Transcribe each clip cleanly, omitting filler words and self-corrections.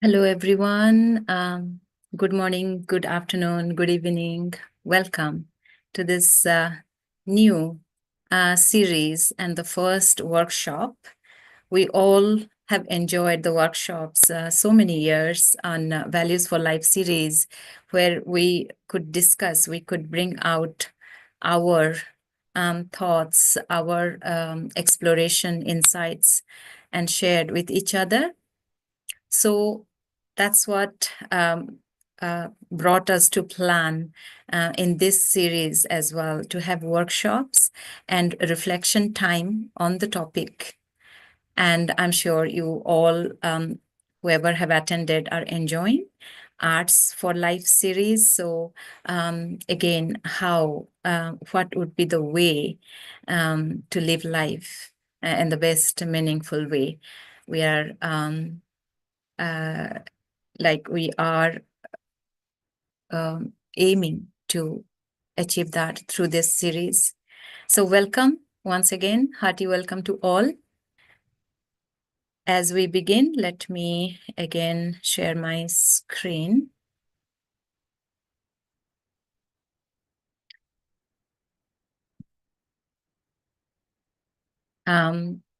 Hello, everyone. Good morning, good afternoon, good evening. Welcome to this new series and the first workshop. We all have enjoyed the workshops so many years on Values for Life series, where we could discuss, we could bring out our thoughts, our exploration insights, and shared with each other. So that's what brought us to plan in this series as well to have workshops and reflection time on the topic. And I'm sure you all, whoever have attended, are enjoying Arts for Life series. So again, what would be the way to live life in the best meaningful way? We are we are aiming to achieve that through this series. So welcome once again, hearty welcome to all. As we begin, let me again share my screen.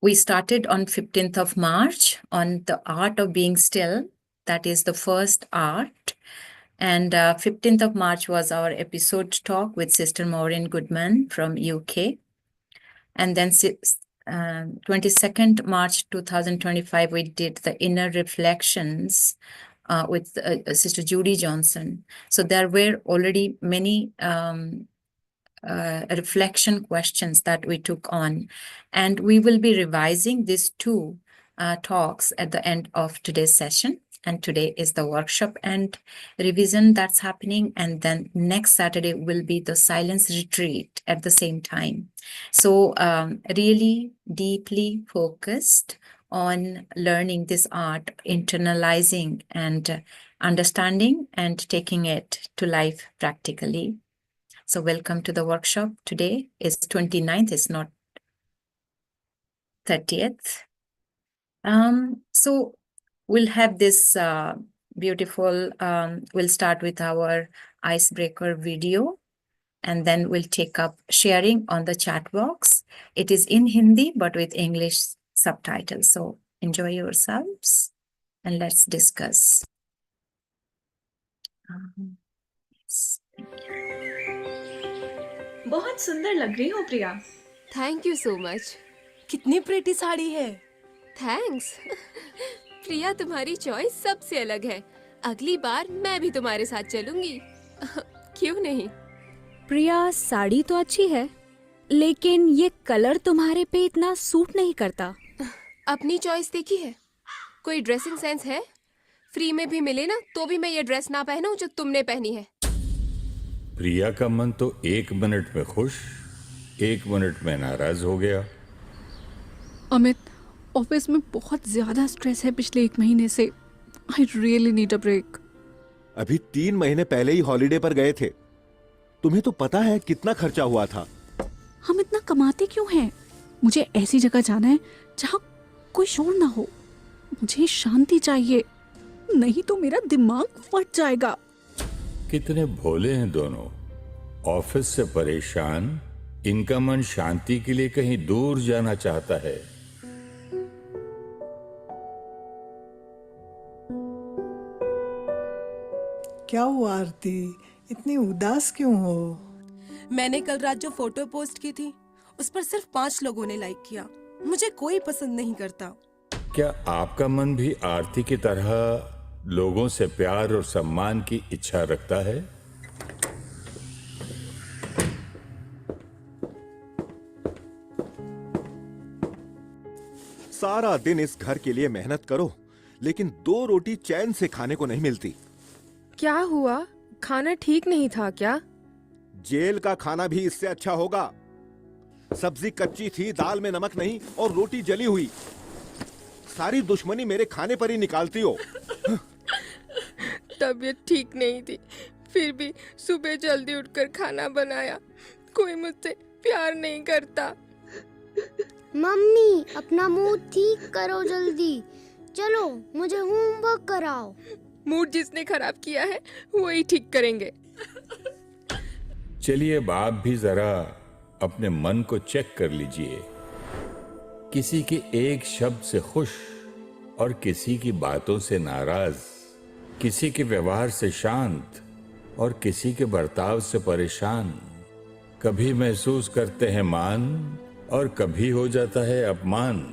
We started on 15th of March on the art of being still. That is the first art. And 15th of March was our episode talk with Sister Maureen Goodman from UK. And then 22nd March 2025, we did the inner reflections with Sister Judy Johnson. So there were already many reflection questions that we took on. And we will be revising these two talks at the end of today's session. And today is the workshop and revision that's happening. And then next Saturday will be the silence retreat at the same time. So really deeply focused on learning this art, internalizing and understanding and taking it to life practically. So welcome to the workshop. Today is 29th, it's not 30th. So we'll have this beautiful, we'll start with our icebreaker video, and then we'll take up sharing on the chat box. It is in Hindi, but with English subtitles. So enjoy yourselves and let's discuss. Yes. बहुत सुंदर लग रही हो Priya. Thank you so much. कितनी pretty sari है। Thanks. प्रिया, तुम्हारी choice सबसे अलग है। अगली बार मैं भी तुम्हारे साथ चलूंगी। क्यों नहीं? प्रिया, साड़ी तो अच्छी है, लेकिन ये कलर तुम्हारे पे इतना सूट नहीं करता। अपनी चॉइस देखी है? कोई ड्रेसिंग सेंस है? फ्री में भी मिले ना तो भी मैं ये ड्रेस ना पहनूं जो तुमने पहनी है। प्रिया का मन तो 1 मिनट में खुश, 1 मिनट में नाराज हो गया। अमित, ऑफिस में बहुत ज्यादा स्ट्रेस है पिछले 1 महीने से। I really need a break. अभी 3 महीने पहले ही हॉलिडे पर गए थे। तुम्हें तो पता है कितना खर्चा हुआ था। हम इतना कमाते क्यों हैं? मुझे ऐसी जगह जाना है जहाँ कोई शोर ना हो। मुझे शांति चाहिए, नहीं तो मेरा दिमाग फट जाएगा। कितने भोले हैं दोनों। ऑफिस से परेशान, इनका मन शांति के लिए कहीं दूर जाना चाहता है। क्या हुआ आरती, इतनी उदास क्यों हो? मैंने कल रात जो फोटो पोस्ट की थी उस पर सिर्फ 5 लोगों ने लाइक किया। मुझे कोई पसंद नहीं करता। क्या आपका मन भी आरती की तरह लोगों से प्यार और सम्मान की इच्छा रखता है? सारा दिन इस घर के लिए मेहनत करो, लेकिन 2 रोटी चैन से खाने को नहीं मिलती। क्या हुआ? खाना ठीक नहीं था क्या? जेल का खाना भी इससे अच्छा होगा। सब्जी कच्ची थी, दाल में नमक नहीं और रोटी जली हुई। सारी दुश्मनी मेरे खाने पर ही निकालती हो। तबीयत ठीक नहीं थी, फिर भी सुबह जल्दी उठकर खाना बनाया। कोई मुझसे प्यार नहीं करता। मम्मी, अपना मुंह ठीक करो जल्दी। चलो मुझे होमवर्क कराओ। मूड जिसने खराब किया है वही ठीक करेंगे। चलिए अब आप भी जरा अपने मन को चेक कर लीजिए। किसी के एक शब्द से खुश और किसी की बातों से नाराज, किसी के व्यवहार से शांत और किसी के बर्ताव से परेशान। कभी महसूस करते हैं मान और कभी हो जाता है अपमान।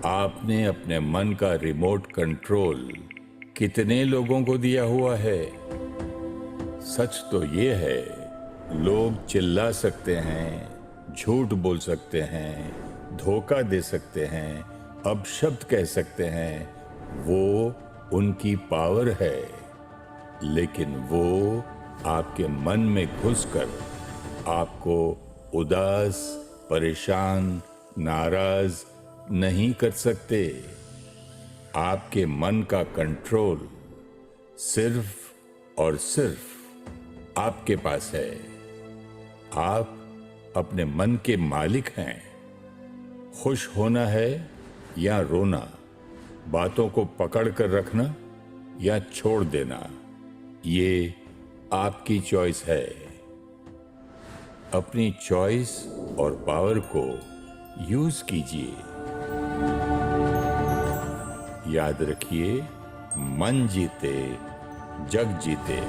आपने अपने मन का रिमोट कंट्रोल कितने लोगों को दिया हुआ है? सच तो ये है, लोग चिल्ला सकते हैं, झूठ बोल सकते हैं, धोखा दे सकते हैं, अपशब्द कह सकते हैं, वो उनकी पावर है। लेकिन वो आपके मन में घुसकर आपको उदास, परेशान, नाराज नहीं कर सकते। आपके मन का कंट्रोल सिर्फ और सिर्फ आपके पास है। आप अपने मन के मालिक हैं। खुश होना है या रोना, बातों को पकड़ कर रखना या छोड़ देना, ये आपकी चॉइस है। अपनी चॉइस और पावर को यूज कीजिए। याद रखिए, मन जीते जग जीते।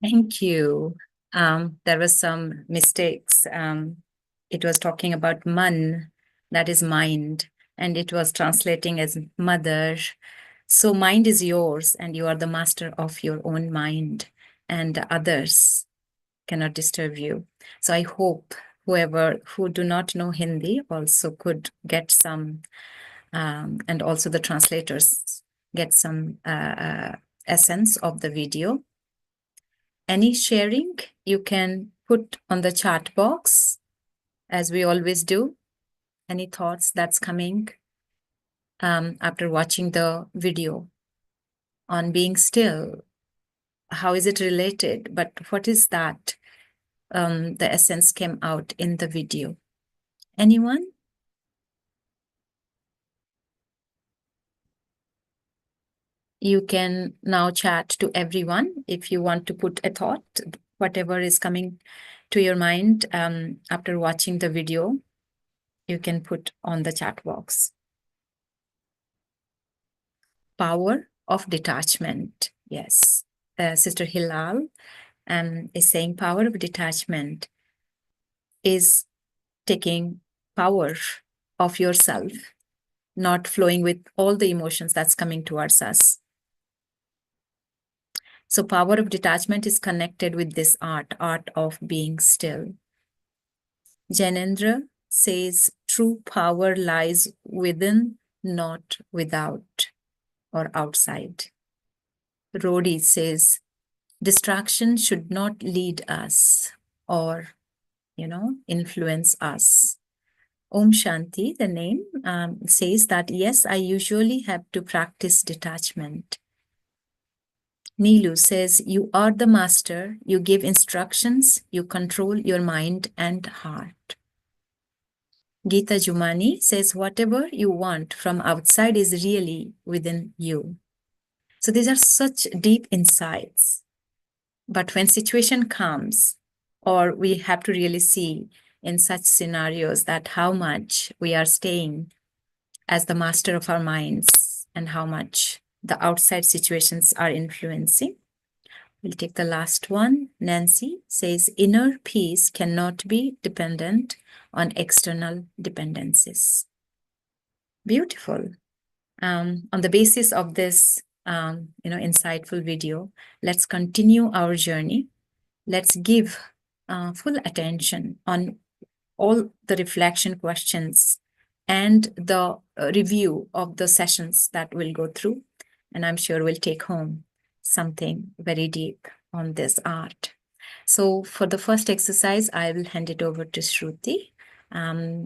Thank you. There was some mistakes. It was talking about man, that is mind, and it was translating as mother. So mind is yours, and you are the master of your own mind, and others cannot disturb you. So I hope whoever who do not know Hindi also could get some, and also the translators get some essence of the video. Any sharing you can put on the chat box, as we always do. Any thoughts that's coming after watching the video on being still? How is it related? But what is that? The essence came out in the video. Anyone? You can now chat to everyone if you want to put a thought, whatever is coming to your mind after watching the video, you can put on the chat box. Power of detachment. Yes. Sister Hilal is saying power of detachment is taking power of yourself, not flowing with all the emotions that's coming towards us. So power of detachment is connected with this art of being still. Janendra says true power lies within, not without or outside. Rodi says distraction should not lead us or, influence us. Om Shanti, the name, says that, yes, I usually have to practice detachment. Neelu says, you are the master, you give instructions, you control your mind and heart. Geeta Jumani says, whatever you want from outside is really within you. So these are such deep insights. But when situation comes, or we have to really see in such scenarios that how much we are staying as the master of our minds and how much the outside situations are influencing. We'll take the last one. Nancy says, inner peace cannot be dependent on external dependencies. Beautiful. On the basis of this, insightful video, let's continue our journey. Let's give full attention on all the reflection questions and the review of the sessions that we'll go through. And I'm sure we'll take home something very deep on this art. So for the first exercise, I will hand it over to Shruti.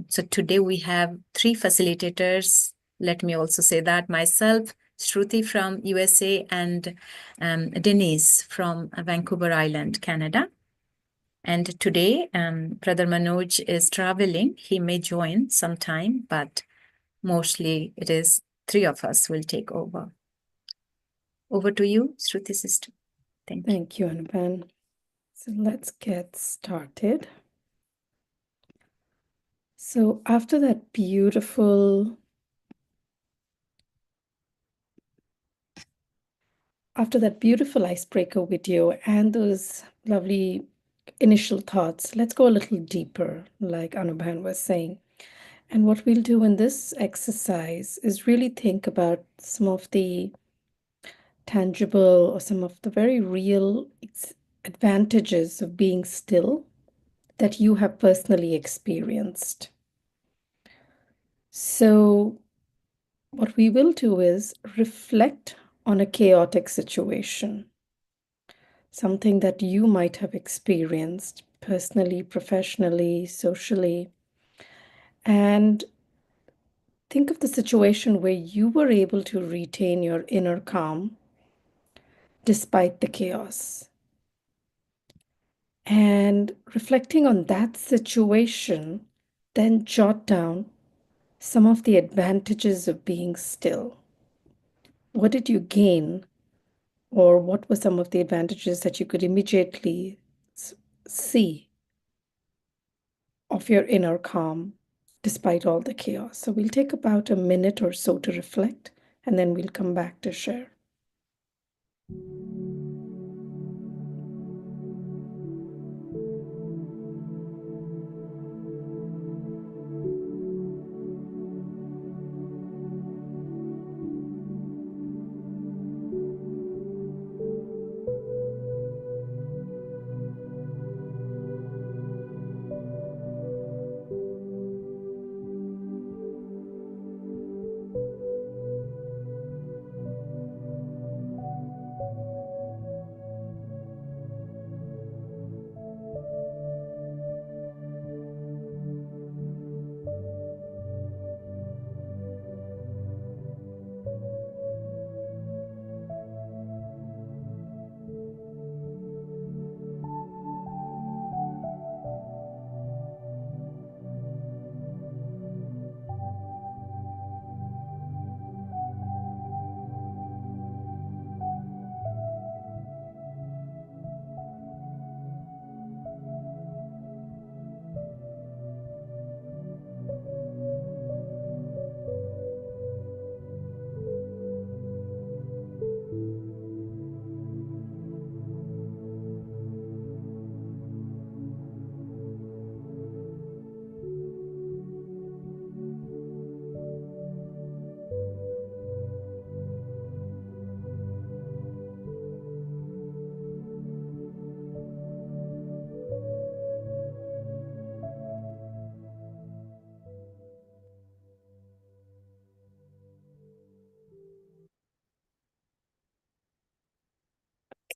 So today we have 3 facilitators. Let me also say that myself, Shruti from USA, and Denise from Vancouver Island, Canada. And today, Brother Manoj is traveling. He may join sometime, but mostly it is three of us will take over. Over to you, Shruti sister. Thank you. Thank you, Anupan. So let's get started. So after that beautiful icebreaker video and those lovely initial thoughts, let's go a little deeper, like Anupan was saying. And what we'll do in this exercise is really think about some of the tangible or some of the very real advantages of being still that you have personally experienced. So what we will do is reflect on a chaotic situation, something that you might have experienced personally, professionally, socially, and think of the situation where you were able to retain your inner calm despite the chaos. And reflecting on that situation, then jot down some of the advantages of being still. What did you gain, or what were some of the advantages that you could immediately see of your inner calm despite all the chaos? So we'll take about a minute or so to reflect, and then we'll come back to share.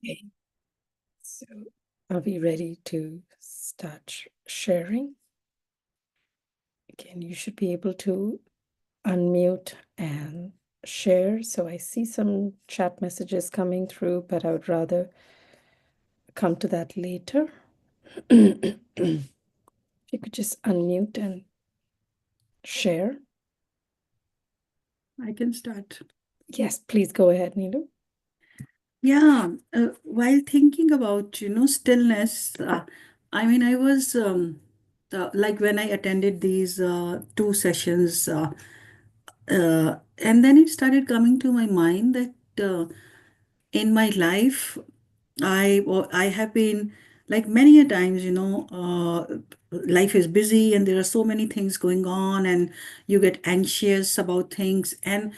Okay, so are we ready to start sharing? Again, you should be able to unmute and share. So I see some chat messages coming through, but I would rather come to that later. If you could just unmute and share. I can start. Yes, please go ahead, Neelu. Yeah, while thinking about, stillness, I was like when I attended these two sessions, and then it started coming to my mind that in my life, I have been like many a times, life is busy and there are so many things going on, and you get anxious about things. And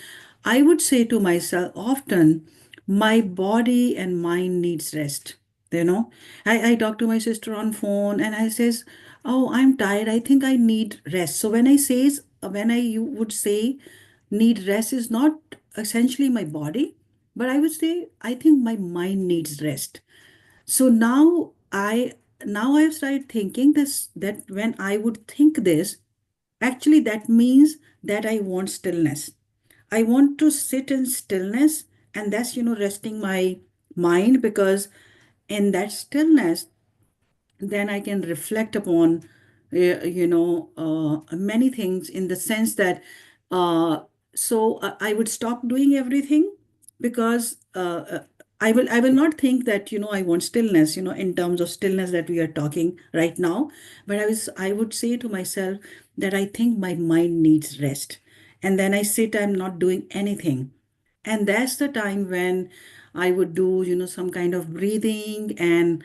I would say to myself often, my body and mind needs rest. I talk to my sister on phone and I says, "Oh, I'm tired. I think I need rest." So when I you would say need rest is not essentially my body, but I would say I think my mind needs rest. So now I've started thinking this, that when I would think this, actually that means that I want stillness. I want to sit in stillness, and that's, resting my mind, because in that stillness, then I can reflect upon, many things, in the sense that, I would stop doing everything, because I will not think that, I want stillness, in terms of stillness that we are talking right now, but I would say to myself that I think my mind needs rest, and then I sit, I'm not doing anything, and that's the time when I would do, some kind of breathing, and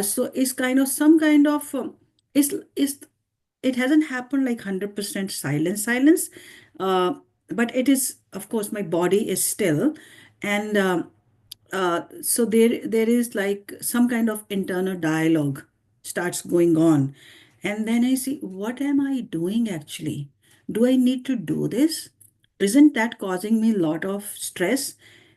so it's kind of some kind of it's it hasn't happened like 100% silence, uh, but it is, of course, my body is still, and so there is like some kind of internal dialogue starts going on, and then I see, what am I doing actually? Do I need to do this? Isn't that causing me a lot of stress?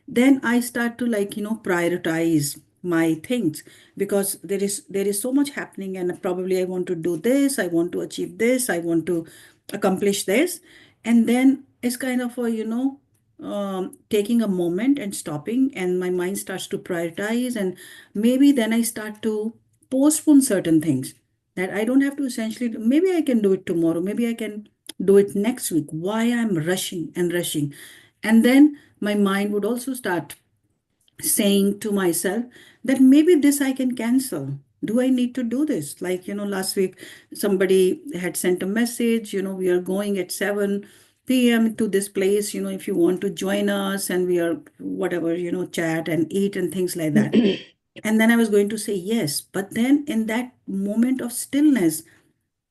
Then I start to, like, prioritize my things, because there is so much happening, and probably I want to do this, I want to achieve this, I want to accomplish this, and then it's kind of a, taking a moment and stopping, and my mind starts to prioritize, and maybe then I start to postpone certain things that I don't have to essentially do. Maybe I can do it tomorrow, maybe I can do it next week. Why I'm rushing and rushing? And then my mind would also start saying to myself that maybe this I can cancel. Do I need to do this? Like, last week somebody had sent a message, we are going at 7 p.m. to this place, if you want to join us, and we are whatever, chat and eat and things like that. And then I was going to say yes, but then in that moment of stillness,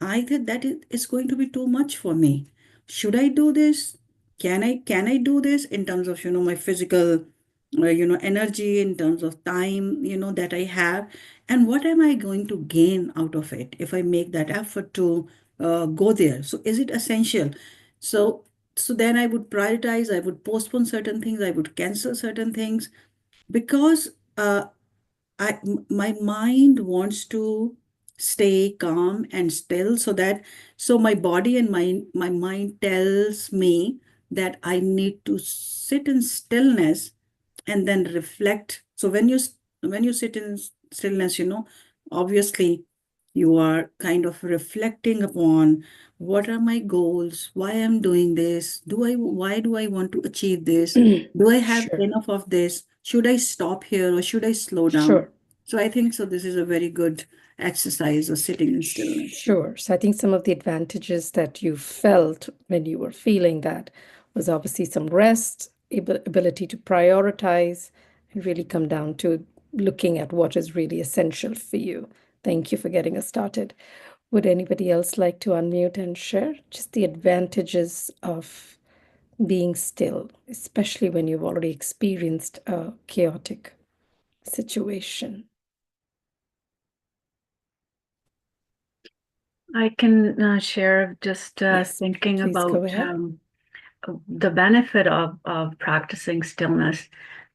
I think that it's going to be too much for me. Should I do this? Can I do this in terms of, my physical, energy, in terms of time, that I have, and what am I going to gain out of it if I make that effort to go there? So is it essential? So then I would prioritize. I would postpone certain things. I would cancel certain things, because my mind wants to stay calm and still, so my body and my mind tells me that I need to sit in stillness and then reflect. So when you sit in stillness, obviously you are kind of reflecting upon, what are my goals, why I'm doing this, why do I want to achieve this, do I have Sure, enough of this, should I stop here or should I slow down? sure. So I think so this is a very good exercise of sitting in stillness. Sure. So I think some of the advantages that you felt when you were feeling that was obviously some rest, ability to prioritize, and really come down to looking at what is really essential for you. Thank you for getting us started. Would anybody else like to unmute and share just the advantages of being still, especially when you've already experienced a chaotic situation? I can share just Yes, thinking please go about ahead. the benefit of practicing stillness,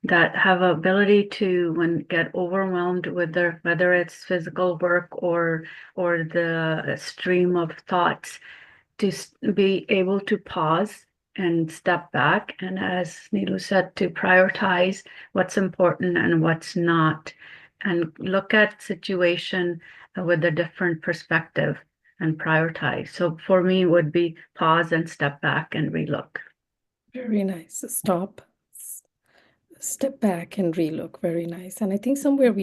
that have ability to, when get overwhelmed with whether it's physical work or the stream of thoughts, to be able to pause and step back, and as Neelu said, to prioritize what's important and what's not, and look at situation with a different perspective and prioritize. So for me, it would be pause and step back and relook. Very nice. Stop, step back, and relook. Very nice. And I think somewhere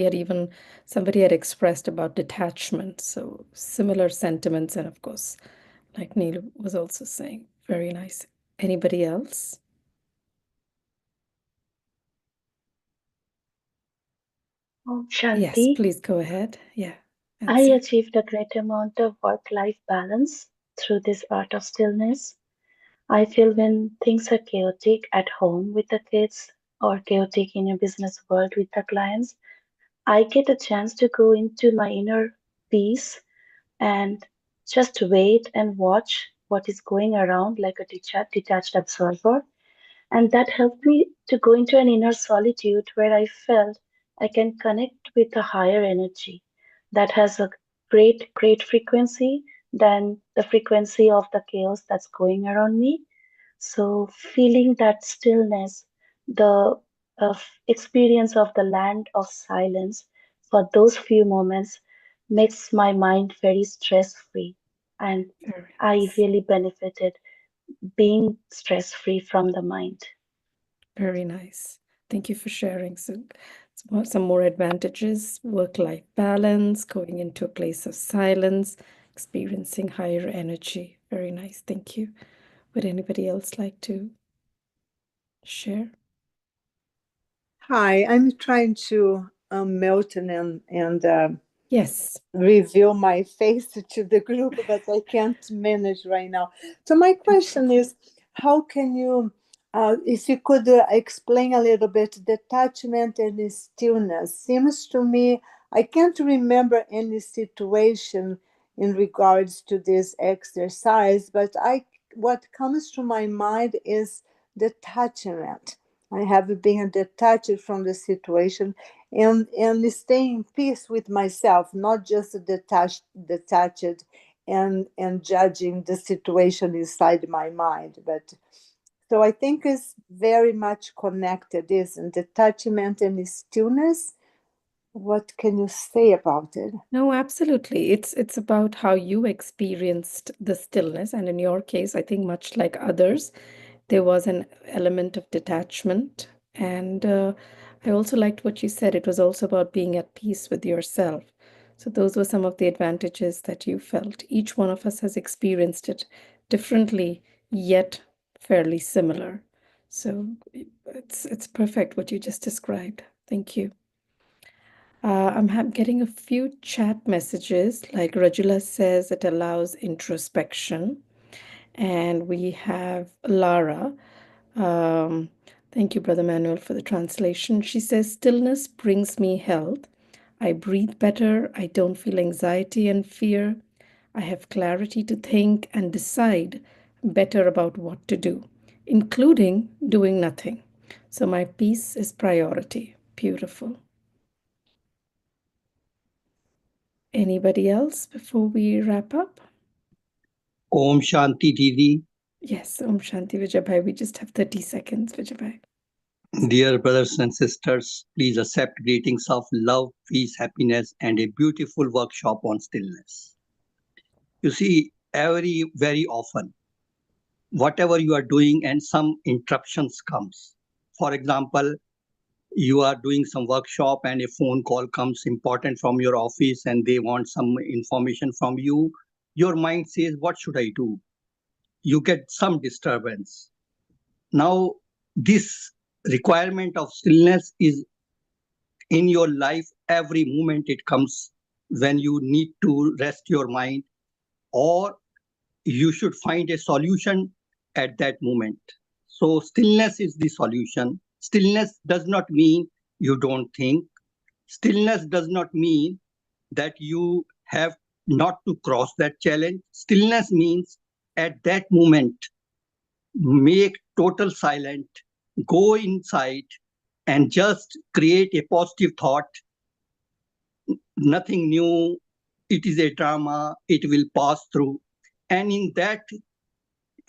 somebody had expressed about detachment. So similar sentiments. And of course, like Neil was also saying, very nice. Anybody else? Yes, Shanti, please go ahead. Yeah, I answer. achieved a great amount of work-life balance through this art of stillness. I feel when things are chaotic at home with the kids or chaotic in a business world with the clients, I get a chance to go into my inner peace and just wait and watch what is going around like a detached observer. And that helped me to go into an inner solitude where I felt I can connect with a higher energy that has a great frequency than the frequency of the chaos that's going around me. So, feeling that stillness, the experience of the land of silence for those few moments makes my mind very stress free. And Very I nice. really benefited being stress free from the mind. Very nice. Thank you for sharing. So, some more advantages: work-life balance, going into a place of silence, experiencing higher energy. Very nice. Thank you. Would anybody else like to share? Hi, I'm trying to mute and Yes. reveal my face to the group, but I can't manage right now. So my question is, how can you, if you could explain a little bit, detachment and the stillness? Seems to me, I can't remember any situation in regards to this exercise, but what comes to my mind is detachment. I have been detached from the situation and stay in peace with myself, not just detached and judging the situation inside my mind. But so I think it's very much connected, isn't detachment and stillness? What can you say about it? No, absolutely. It's about how you experienced the stillness, and in your case, I think much like others, there was an element of detachment. And I also liked what you said. It was also about being at peace with yourself. So those were some of the advantages that you felt. Each one of us has experienced it differently, yet fairly similar. So it's perfect what you just described. Thank you. I'm getting a few chat messages. Like Rajula says, it allows introspection. And we have Lara. Thank you, Brother Manuel, for the translation. She says, stillness brings me health. I breathe better. I don't feel anxiety and fear. I have clarity to think and decide better about what to do, including doing nothing. So my peace is priority. Beautiful. Anybody else before we wrap up? Om Shanti Didi. Yes, Om Shanti Vijay. We just have 30 seconds, Vijay. Dear brothers and sisters, please accept greetings of love, peace, happiness, and a beautiful workshop on stillness. You see, very often, whatever you are doing and some interruptions comes. For example, you are doing some workshop and a phone call comes important from your office and they want some information from you. Your mind says, what should I do? You get some disturbance. Now, this requirement of stillness is in your life. Every moment it comes when you need to rest your mind, or you should find a solution at that moment. So stillness is the solution. Stillness does not mean you don't think. Stillness does not mean that you have not to cross that challenge. Stillness means at that moment, make total silent, go inside and just create a positive thought. Nothing new. It is a drama. It will pass through. And in that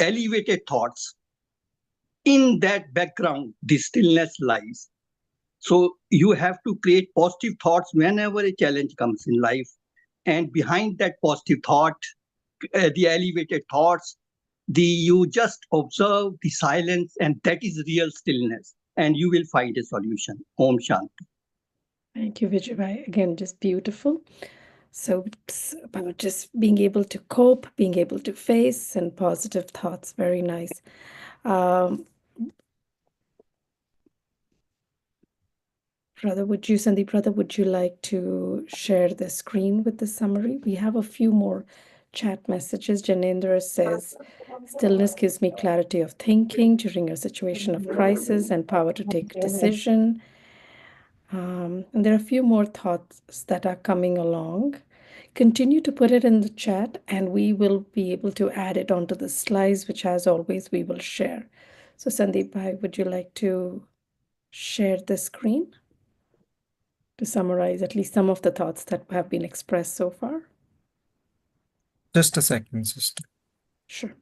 elevated thoughts, in that background, the stillness lies. So you have to create positive thoughts whenever a challenge comes in life. And behind that positive thought, the elevated thoughts, you just observe the silence, and that is real stillness. And you will find a solution. Om Shanti. Thank you, Vijay. Again, just beautiful. So it's about just being able to cope, being able to face, and positive thoughts. Very nice. Sandeep, brother, would you like to share the screen with the summary? We have a few more chat messages. Janendra says, stillness gives me clarity of thinking during a situation of crisis and power to take a decision. And there are a few more thoughts that are coming along. Continue to put it in the chat and we will be able to add it onto the slides, which as always we will share. So Sandeep bhai, would you like to share the screen to summarize at least some of the thoughts that have been expressed so far? Just a second, sister. Sure.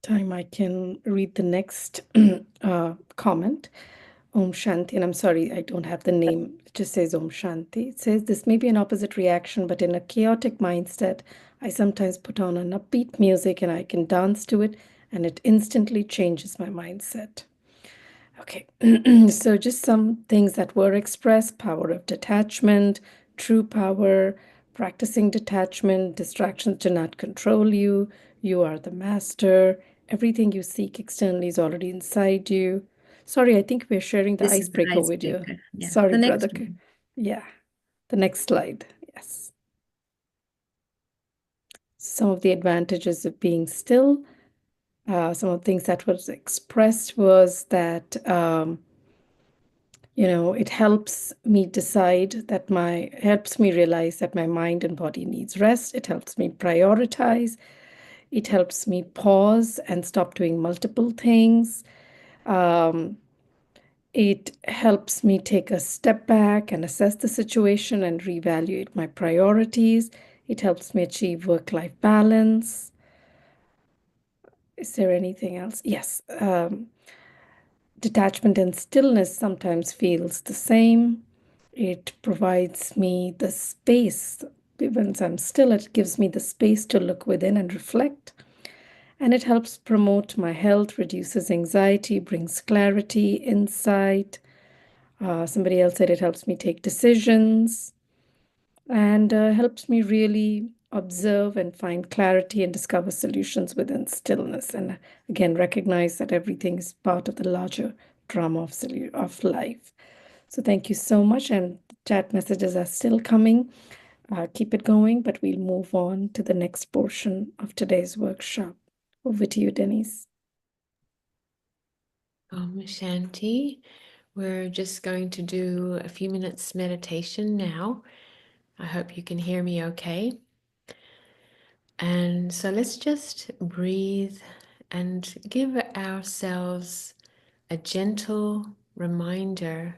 time, I can read the next comment. Om Shanti, and I'm sorry, I don't have the name. It just says Om Shanti. It says, this may be an opposite reaction, but in a chaotic mindset, I sometimes put on an upbeat music and I can dance to it, and it instantly changes my mindset. Okay, so just some things that were expressed: power of detachment, true power, practicing detachment, distractions do not control you, you are the master, everything you seek externally is already inside you. Sorry, I think we're sharing the This is the icebreaker video. icebreaker. Yeah. Sorry, The next brother. one. Yeah, the next slide. Yes. Some of the advantages of being still. Some of the things that was expressed was that it helps me helps me realize that my mind and body needs rest. It helps me prioritize. It helps me pause and stop doing multiple things. It helps me take a step back and assess the situation and reevaluate my priorities. It helps me achieve work-life balance. Is there anything else? Yes. Detachment and stillness sometimes feels the same. It provides me the space. When I'm still, it gives me the space to look within and reflect. And it helps promote my health, reduces anxiety, brings clarity, insight. Somebody else said it helps me take decisions and helps me really observe and find clarity and discover solutions within stillness. And again, recognize that everything is part of the larger drama of life. So thank you so much. And chat messages are still coming. Keep it going, but we'll move on to the next portion of today's workshop. Over to you, Denise. Om Shanti. We're just going to do a few minutes meditation now. I hope you can hear me okay. And so let's just breathe and give ourselves a gentle reminder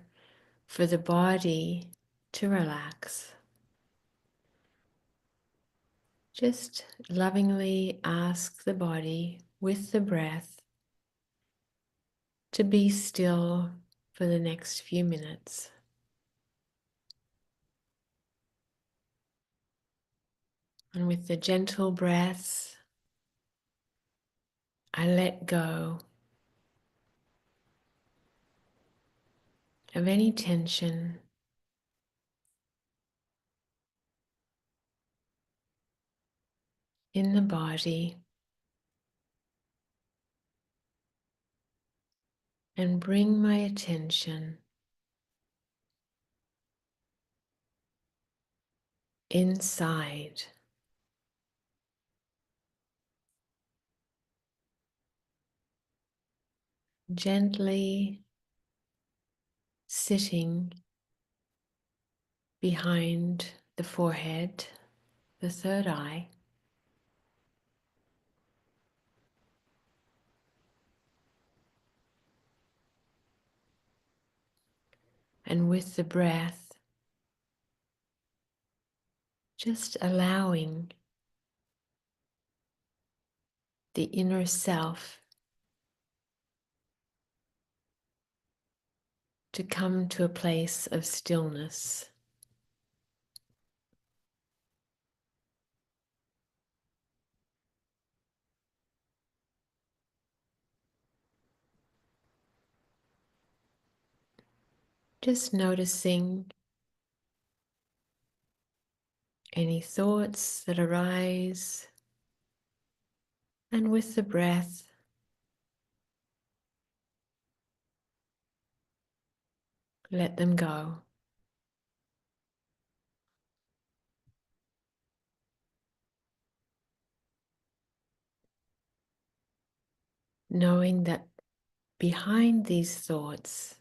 for the body to relax. Just lovingly ask the body with the breath to be still for the next few minutes. And with the gentle breaths, I let go of any tension, in the body and bring my attention inside. Gently sitting behind the forehead, the third eye. And with the breath, just allowing the inner self to come to a place of stillness. Just noticing any thoughts that arise, and with the breath, let them go. Knowing that behind these thoughts,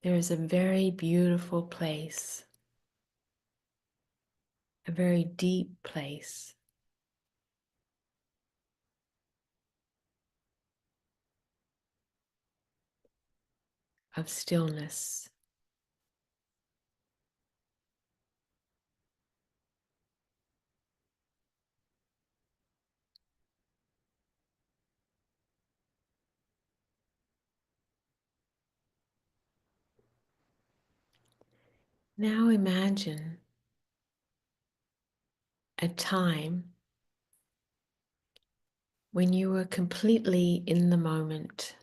there is a very beautiful place, a very deep place of stillness. Now imagine a time when you were completely in the moment.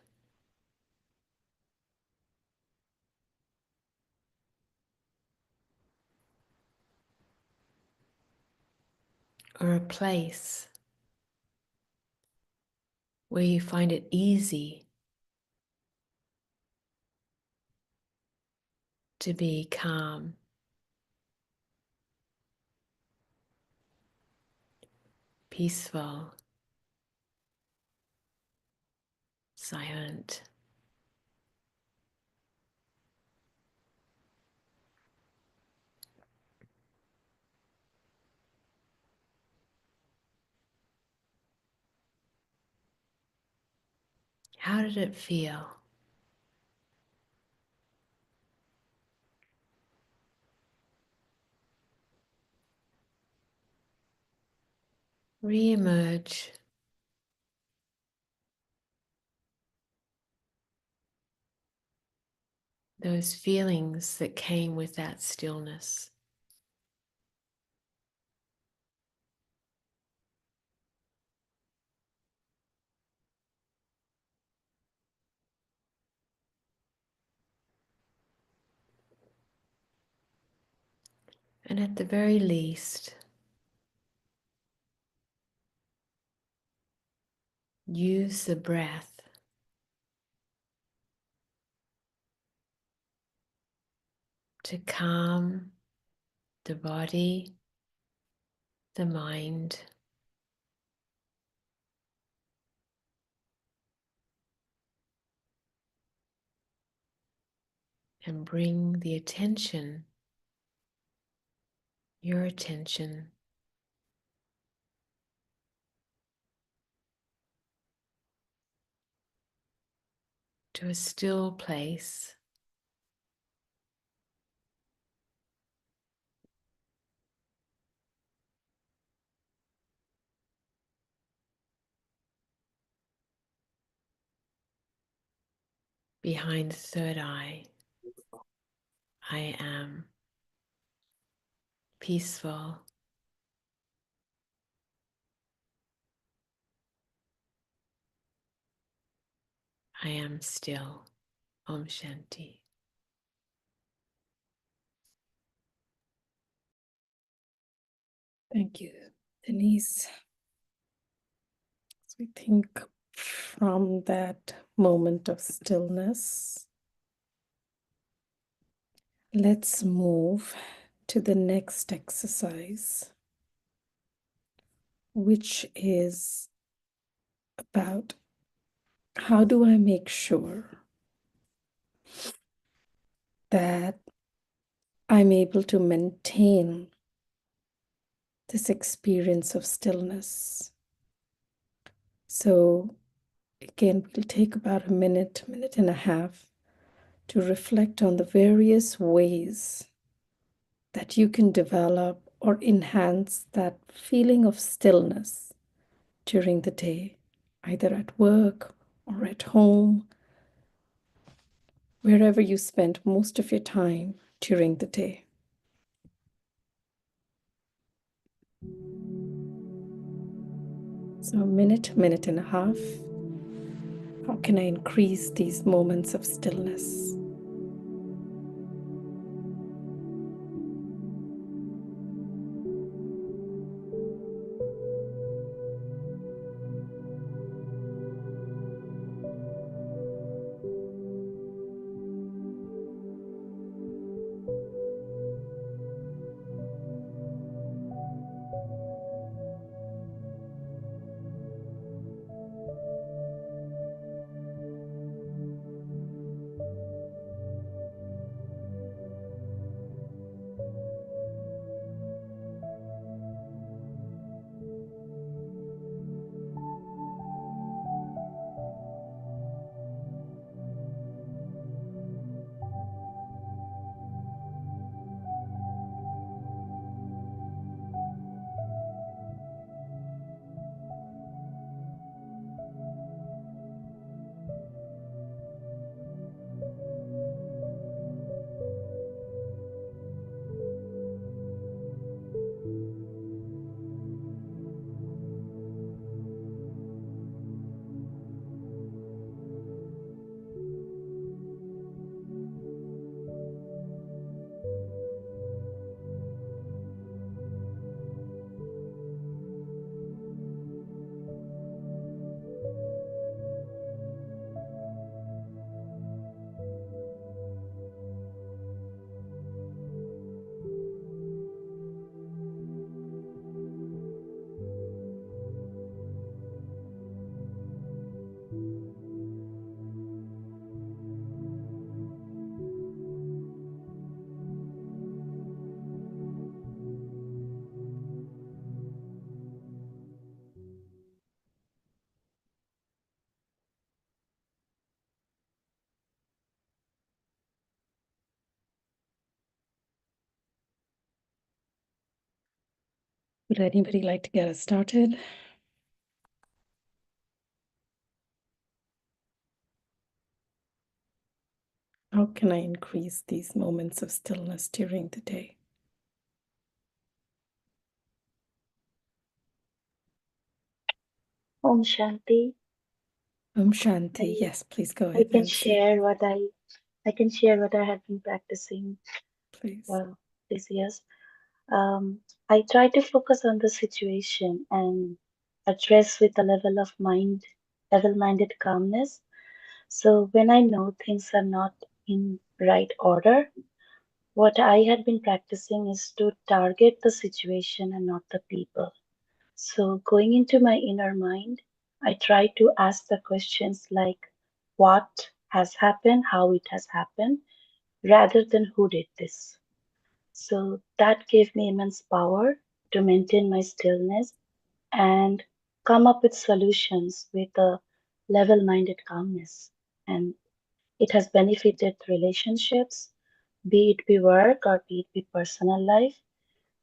Or a place where you find it easy to be calm, peaceful, silent. How did it feel? Re-emerge those feelings that came with that stillness. And at the very least, use the breath to calm the body, the mind, and bring the attention, your attention, to a still place. Behind the third eye, I am peaceful. I am still. Om Shanti. Thank you, Denise. So we think from that moment of stillness, let's move to the next exercise, which is about how do I make sure that I'm able to maintain this experience of stillness. So again, we'll take about a minute, minute and a half to reflect on the various ways that you can develop or enhance that feeling of stillness during the day, either at work or at home, wherever you spend most of your time during the day. So a minute, minute and a half. How can I increase these moments of stillness? Would anybody like to get us started? How can I increase these moments of stillness during the day? Om Shanti. Om Shanti. Yes, please go I ahead, can Nancy. share what I have been practicing Please. these years. I try to focus on the situation and address with a level-minded calmness. So when I know things are not in right order, what I had been practicing is to target the situation and not the people. So going into my inner mind, I try to ask the questions like what has happened, how it has happened, rather than who did this. So that gave me immense power to maintain my stillness and come up with solutions with a level minded calmness. And it has benefited relationships, be it be work or be it be personal life.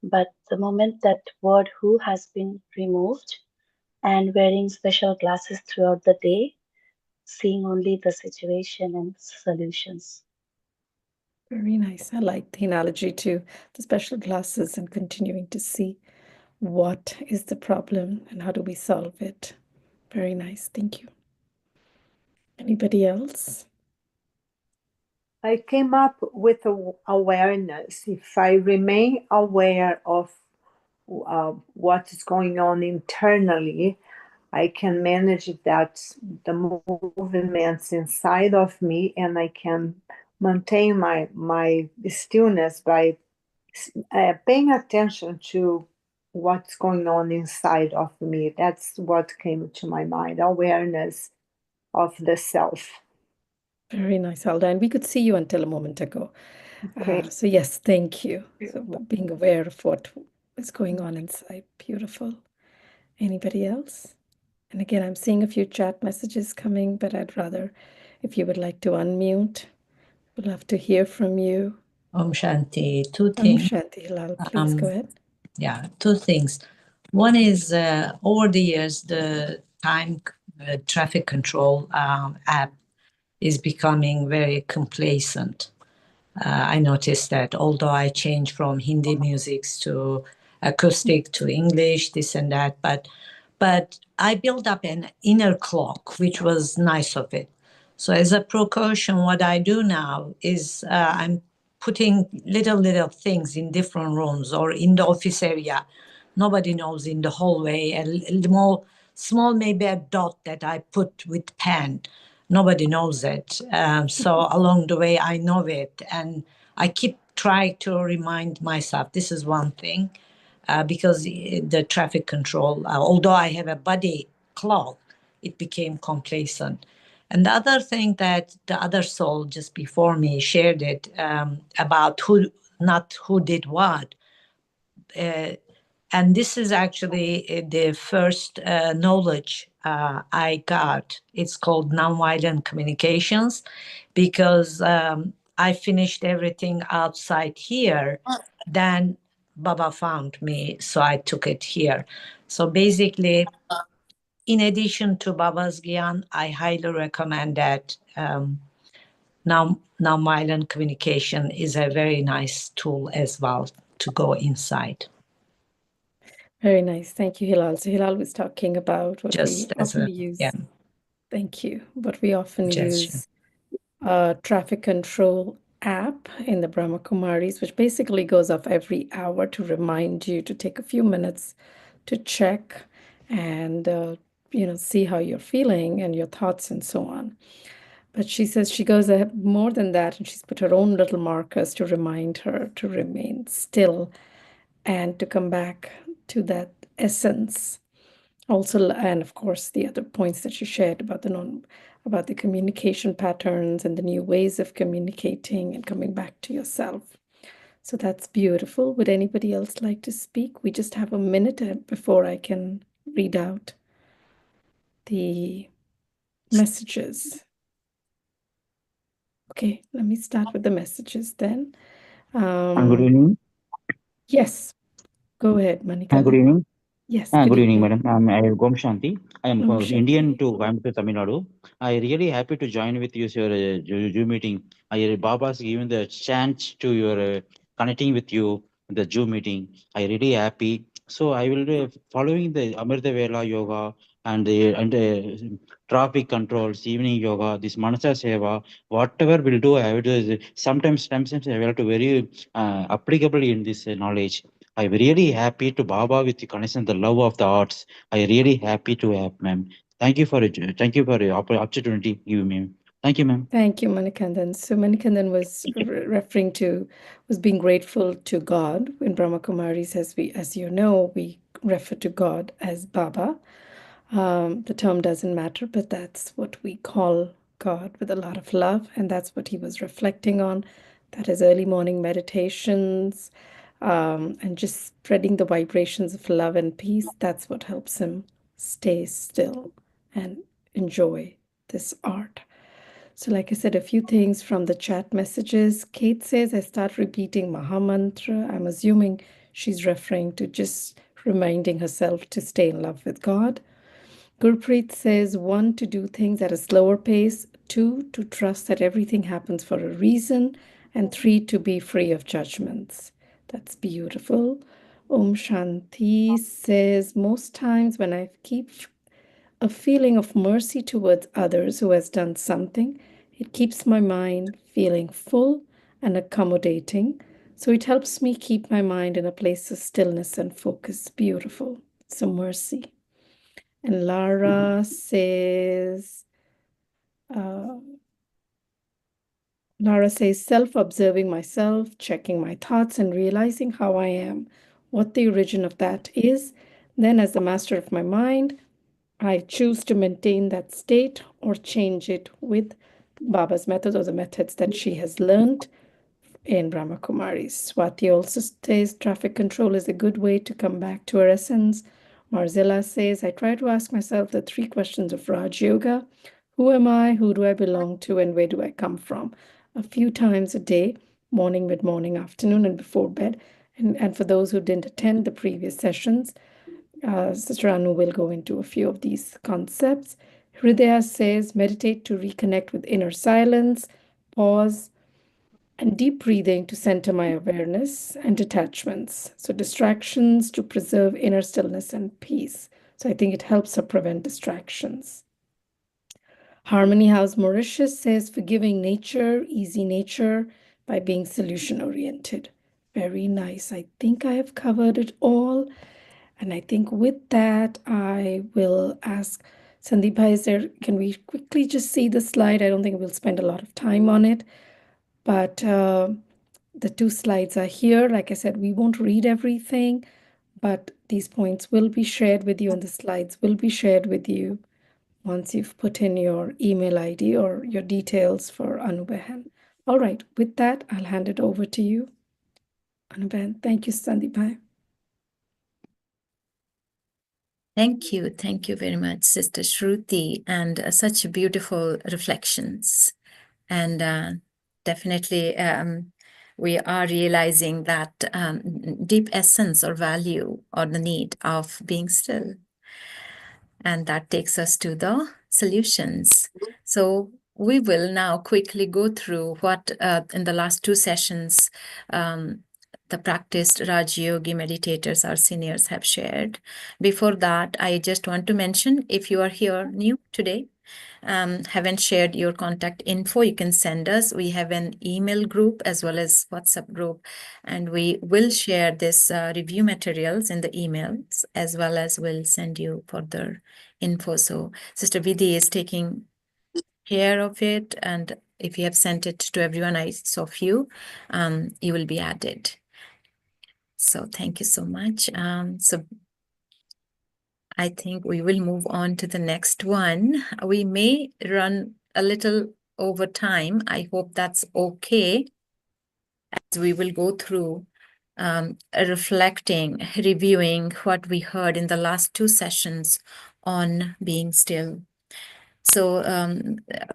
But the moment that word who has been removed and wearing special glasses throughout the day, seeing only the situation and solutions. Very nice. I like the analogy to the special glasses and continuing to see what is the problem and how do we solve it. Very nice. Thank you. Anybody else? I came up with awareness. If I remain aware of what is going on internally, I can manage the movements inside of me, and I can maintain my stillness by paying attention to what's going on inside of me. That's what came to my mind, awareness of the self. Very nice, Alda. And we could see you until a moment ago. Okay. So yes, thank you. So being aware of what is going on inside. Beautiful. Anybody else? And again, I'm seeing a few chat messages coming, but I'd rather, if you would like to unmute, we'd love to hear from you. Om Shanti. Two Om things. Shanti, Hilal, please go ahead. Yeah, two things. One is over the years, the time traffic control app is becoming very complacent. I noticed that although I changed from Hindi musics to acoustic to English, this and that, but I built up an inner clock, which was nice of it. So as a precaution, what I do now is I'm putting little things in different rooms or in the office area. Nobody knows, in the hallway, a small maybe a dot that I put with pen. Nobody knows it. So along the way, I know it. And I keep trying to remind myself, this is one thing, because the traffic control, although I have a body clock, it became complacent. And the other thing that the other soul just before me shared it about not who did what. And this is actually the first knowledge I got. It's called nonviolent communications, because I finished everything outside here. Then Baba found me, so I took it here. So basically, in addition to Baba's Gyan, I highly recommend that nonviolent communication is a very nice tool as well to go inside. Very nice. Thank you, Hilal. So Hilal was talking about what Just we as often a, use. yeah. Thank you. What we often Gesture. use traffic control app in the Brahma Kumaris, which basically goes off every hour to remind you to take a few minutes to check and see how you're feeling and your thoughts and so on. But she says she goes ahead more than that, and she's put her own little markers to remind her to remain still and to come back to that essence. Also, and of course, the other points that she shared about the communication patterns and the new ways of communicating and coming back to yourself. So that's beautiful. Would anybody else like to speak? We just have a minute before I can read out the messages. Okay, let me start with the messages then. Good evening. Yes. Go ahead, Good Manikandan. evening. Yes, Good good evening, evening. madam. I am Omshanti. I am Om Shanti. Indian to Coimbatore, Tamil Nadu. I really happy to join with you your Zoom meeting. Baba's given the chance to your connecting with you the Zoom meeting. I really happy. So I will be following the Amrita Vela yoga and the traffic controls, evening yoga, this Manasa Seva, whatever will do. I will do. Sometimes I will to very applicable in this knowledge. I'm really happy to Baba with the connection, the love of the arts. I really happy to have, ma'am. Thank you for it. Thank you for the opportunity you, ma'am. Thank you, ma'am. Thank you, Manikandan. So Manikandan was referring to, was being grateful to God. In Brahma Kumaris, as you know, we refer to God as Baba. The term doesn't matter, but that's what we call God with a lot of love, and that's what he was reflecting on. That is early morning meditations, and just spreading the vibrations of love and peace. That's what helps him stay still and enjoy this art. So, like I said, a few things from the chat messages. Kate says, I start repeating Mahamantra. I'm assuming she's referring to just reminding herself to stay in love with God. Gurpreet says, 1, to do things at a slower pace. 2, to trust that everything happens for a reason. And 3, to be free of judgments. That's beautiful. Om Shanti says, most times when I keep a feeling of mercy towards others who has done something, it keeps my mind feeling full and accommodating. So it helps me keep my mind in a place of stillness and focus. Beautiful. So mercy. And Lara says, self-observing myself, checking my thoughts and realizing how I am, what the origin of that is. Then as the master of my mind, I choose to maintain that state or change it with Baba's methods or the methods that she has learned in Brahma Kumaris. Swati also says traffic control is a good way to come back to our essence. Marzella says, I try to ask myself the 3 questions of Raj Yoga. Who am I? Who do I belong to? And where do I come from? A few times a day, morning, mid-morning, afternoon, and before bed. And for those who didn't attend the previous sessions, Sister Anu will go into a few of these concepts. Hridaya says, meditate to reconnect with inner silence, pause, and deep breathing to center my awareness and detachments. So distractions to preserve inner stillness and peace. So I think it helps her prevent distractions. Harmony House Mauritius says, forgiving nature, easy nature by being solution oriented. Very nice. I think I have covered it all. And I think with that, I will ask Sandeep Bhai, can we quickly just see the slide? I don't think we'll spend a lot of time on it, but the 2 slides are here. Like I said, we won't read everything, but these points will be shared with you and the slides will be shared with you once you've put in your email ID or your details for Anubehan. All right, with that, I'll hand it over to you. Anubehan, thank you, Sandeep Bhai. Thank you. Thank you very much, Sister Shruti, and such beautiful reflections. And definitely, we are realizing that deep essence or value or the need of being still. And that takes us to the solutions. So we will now quickly go through what in the last 2 sessions the practiced Raj Yogi meditators, our seniors, have shared. Before that, I just want to mention, if you are here new today, haven't shared your contact info, you can send us. We have an email group as well as WhatsApp group, and we will share this review materials in the emails, as well as we'll send you further info. So Sister Vidhi is taking care of it, and if you have sent it to everyone, I saw few, you will be added. So thank you so much. So I think we will move on to the next one. We may run a little over time. I hope that's okay, as we will go through reflecting, reviewing what we heard in the last 2 sessions on being still. So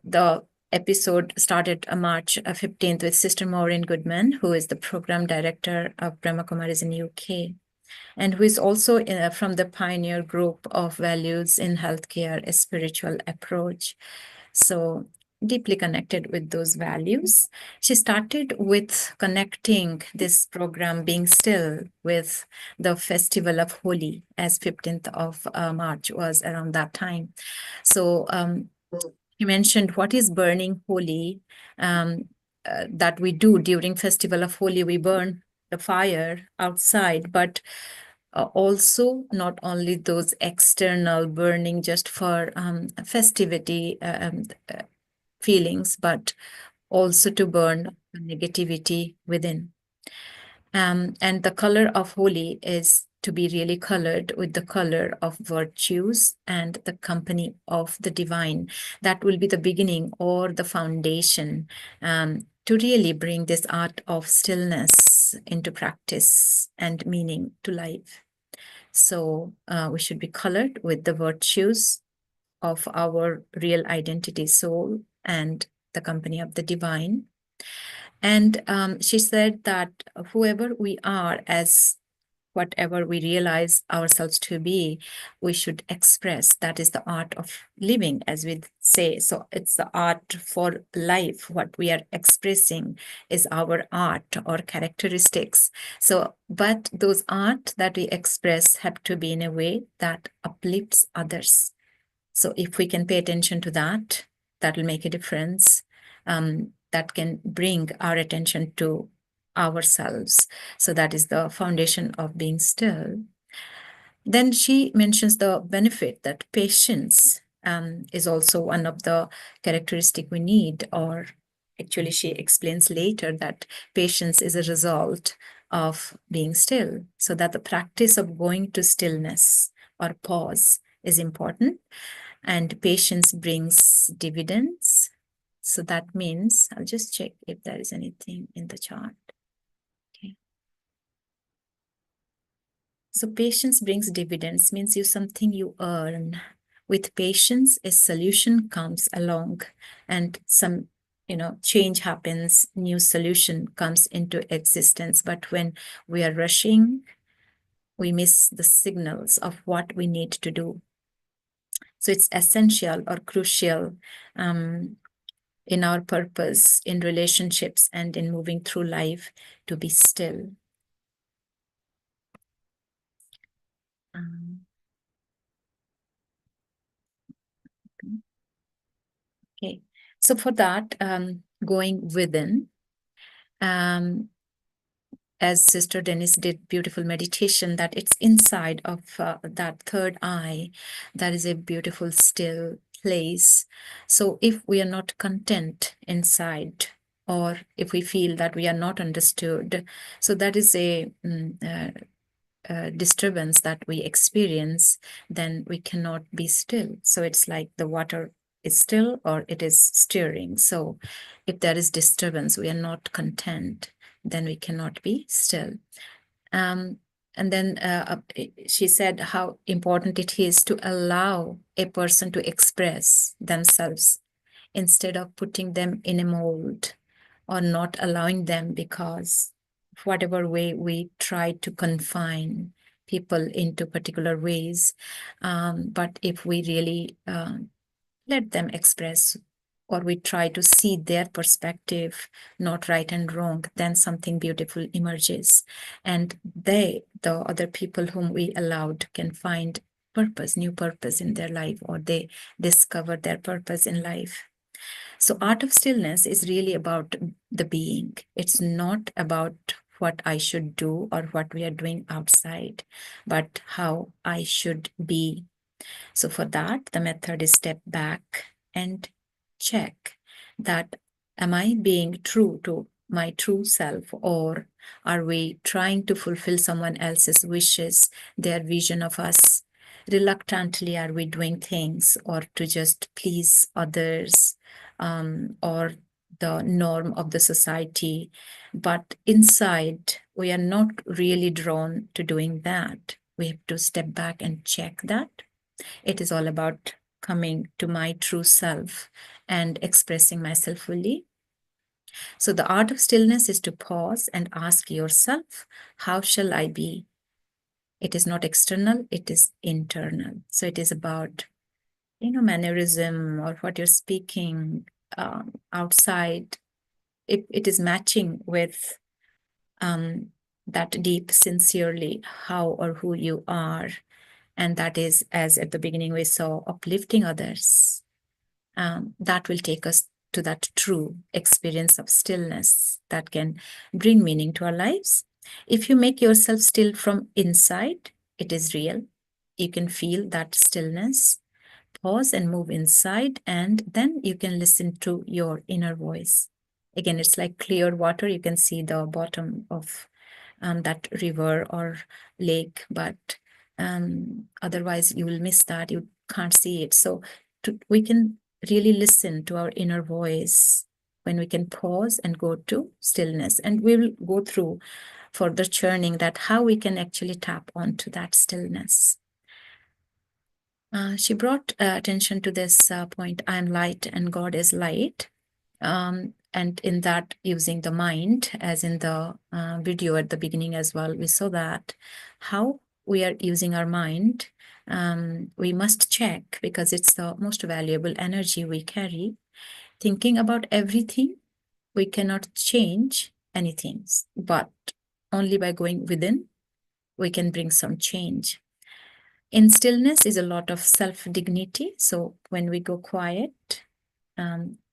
the episode started March 15th with Sister Maureen Goodman, who is the program director of Brahma Kumaris in UK. and who is also from the pioneer group of values in healthcare, a spiritual approach. So deeply connected with those values. She started with connecting this program Being Still with the festival of Holi, as 15th of March was around that time. So you mentioned what is burning Holi, that we do during festival of Holi, we burn the fire outside, but also not only those external burning just for festivity feelings, but also to burn negativity within. And the color of Holi is to be really colored with the color of virtues and the company of the divine. That will be the beginning or the foundation to really bring this art of stillness into practice and meaning to life. So we should be colored with the virtues of our real identity, soul, and the company of the divine. And she said that whoever we are, as whatever we realize ourselves to be, we should express. That is the art of living, as we say. So it's the art for life. What we are expressing is our art or characteristics. So, but those art that we express have to be in a way that uplifts others. So if we can pay attention to that, that will make a difference. That can bring our attention to ourselves. So that is the foundation of being still. Then she mentions the benefit that patience is also one of the characteristic we need, or actually she explains later that patience is a result of being still. So that the practice of going to stillness or pause is important, and patience brings dividends. So that means, I'll just check if there is anything in the chart. Okay. So patience brings dividends means something you earn. With patience, a solution comes along and some change happens, new solution comes into existence. But when we are rushing, we miss the signals of what we need to do. So it's essential or crucial in our purpose, in relationships, and in moving through life to be still. Okay, so for that, going within, as Sister Denise did beautiful meditation, that it's inside of that third eye, that is a beautiful still place. So if we are not content inside, or if we feel that we are not understood, so that is a disturbance that we experience, then we cannot be still. So it's like the water is still or it is stirring. So if there is disturbance, we are not content, then we cannot be still. And then she said how important it is to allow a person to express themselves instead of putting them in a mold or not allowing them, because whatever way we try to confine people into particular ways, but if we really let them express, or we try to see their perspective, not right and wrong, then something beautiful emerges. And the other people whom we allowed can find purpose, new purpose in their life, or they discover their purpose in life. So art of stillness is really about the being. It's not about what I should do or what we are doing outside, but how I should be. So for that, the method is step back and check that, am I being true to my true self, or are we trying to fulfill someone else's wishes, their vision of us? Reluctantly, are we doing things or to just please others, or the norm of the society? But inside, we are not really drawn to doing that. We have to step back and check that. It is all about coming to my true self and expressing myself fully. So the art of stillness is to pause and ask yourself, how shall I be? It is not external, it is internal. So it is about, mannerism or what you're speaking outside. It is matching with that deep, sincerely, how or who you are. And that is, as at the beginning we saw, uplifting others. That will take us to that true experience of stillness that can bring meaning to our lives. If you make yourself still from inside, it is real. You can feel that stillness. Pause and move inside, and then you can listen to your inner voice. Again, it's like clear water. You can see the bottom of that river or lake, but otherwise you will miss that. You can't see it. So we can really listen to our inner voice when we can pause and go to stillness. And we will go through further churning that how we can actually tap onto that stillness. She brought attention to this point, I am light and God is light. And in that, using the mind, as in the video at the beginning as well, we saw that how we are using our mind, we must check, because it's the most valuable energy we carry. Thinking about everything, we cannot change anything, but only by going within, we can bring some change. In stillness is a lot of self-dignity. So when we go quiet,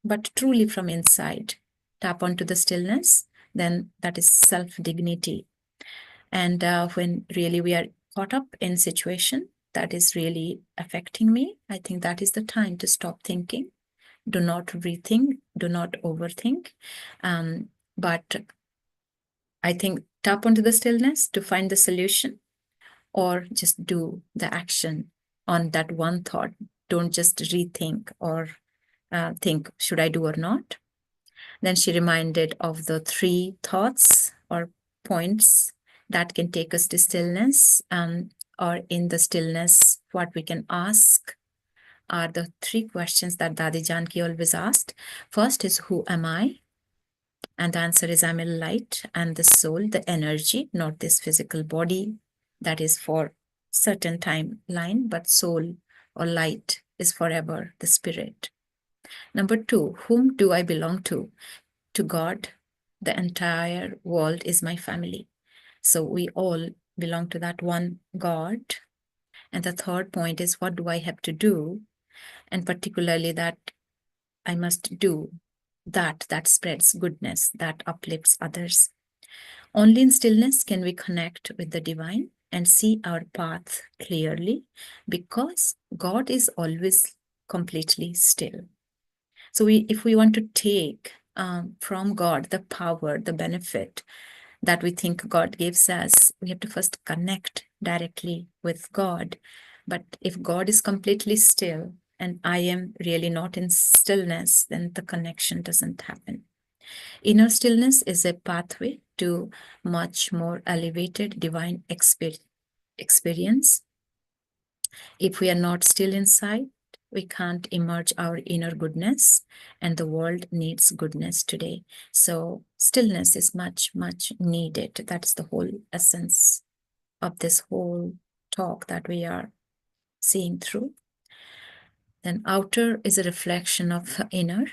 but truly from inside, tap onto the stillness, then that is self-dignity. And when really we are caught up in situation that is really affecting me, I think that is the time to stop thinking. Do not rethink, do not overthink. But I think tap onto the stillness to find the solution, or just do the action on that one thought. Don't just rethink or think, should I do or not? Then she reminded of the 3 thoughts or points that can take us to stillness, or in the stillness, what we can ask are the 3 questions that Dadi Janki always asked. First is, who am I? And the answer is, I'm a light and the soul, the energy, not this physical body that is for certain timeline, but soul or light is forever, the spirit. Number 2, whom do I belong to? To God. The entire world is my family. So we all belong to that one God. And the third point is, what do I have to do? And particularly that I must do that spreads goodness, that uplifts others. Only in stillness can we connect with the divine and see our path clearly, because God is always completely still. So if we want to take from God the power, the benefit that we think God gives us, we have to first connect directly with God. But if God is completely still and I am really not in stillness, then the connection doesn't happen. Inner stillness is a pathway to much more elevated divine experience. If we are not still inside, we can't emerge our inner goodness, and the world needs goodness today. So stillness is much, much needed. That's the whole essence of this whole talk that we are seeing through. Then outer is a reflection of inner.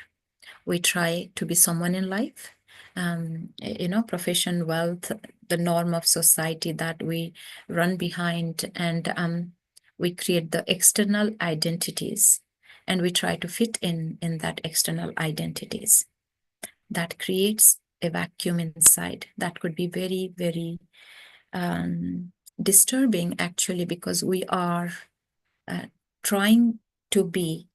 We try to be someone in life, profession, wealth, the norm of society that we run behind, and we create the external identities, and we try to fit in that external identities. That creates a vacuum inside that could be very, very disturbing, actually, because we are trying to be